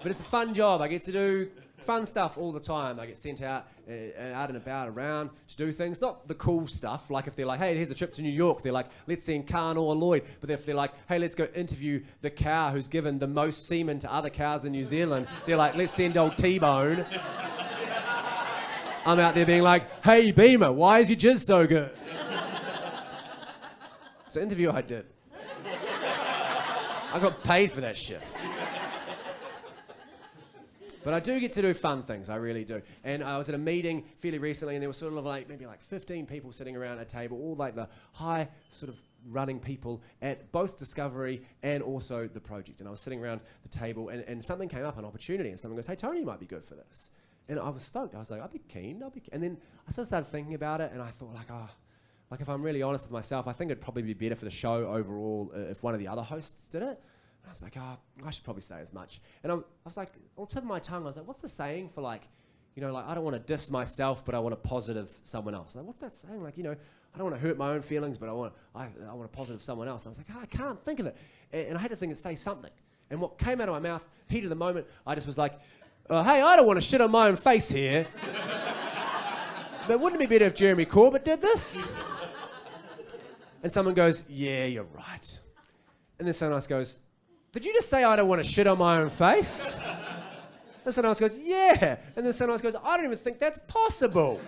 But it's a fun job. I get to do fun stuff all the time. I get sent out and about around to do things. Not the cool stuff, like if they're like, hey, here's a trip to New York. They're like, let's send Khan or Lloyd. But if they're like, hey, let's go interview the cow who's given the most semen to other cows in New Zealand, they're like, let's send old T-Bone. I'm out there being like, hey, Beamer, why is your jizz so good? It's an interview I did. I got paid for that shit. But I do get to do fun things, I really do. And I was at a meeting fairly recently, and there were sort of like maybe like 15 people sitting around a table, all like the high sort of running people at both Discovery and also the project. And I was sitting around the table, and something came up, an opportunity, and someone goes, hey, Tony might be good for this. And I was stoked. I was like, I'd be keen. And then I sort of started thinking about it, and I thought like if I'm really honest with myself, I think it'd probably be better for the show overall if one of the other hosts did it. I was like, I should probably say as much. And I was like, on the tip of my tongue, I was like, what's the saying for like, you know, like I don't want to diss myself, but I want to positive someone else. Like, what's that saying? Like, you know, I don't want to hurt my own feelings, but I want to positive someone else. And I was like, I can't think of it. And I had to think and say something. And what came out of my mouth, heat of the moment, I just was like, hey, I don't want to shit on my own face here. But wouldn't it be better if Jeremy Corbett did this? And someone goes, yeah, you're right. And then someone else goes, did you just say I don't want to shit on my own face? And someone else goes, yeah. And then someone else goes, I don't even think that's possible.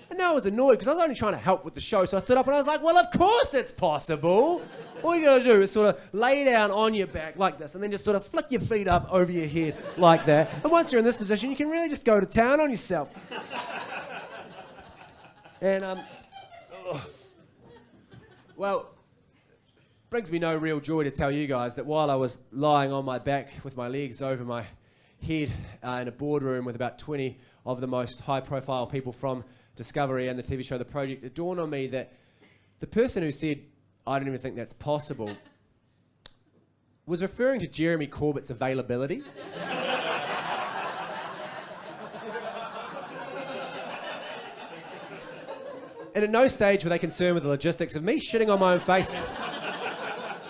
And now I was annoyed because I was only trying to help with the show. So I stood up and I was like, well, of course it's possible. All you got to do is sort of lay down on your back like this and then just sort of flick your feet up over your head like that. And once you're in this position, you can really just go to town on yourself. And, well, brings me no real joy to tell you guys that while I was lying on my back with my legs over my head in a boardroom with about 20 of the most high-profile people from Discovery and the TV show The Project, it dawned on me that the person who said, I don't even think that's possible, was referring to Jeremy Corbett's availability. And at no stage were they concerned with the logistics of me shitting on my own face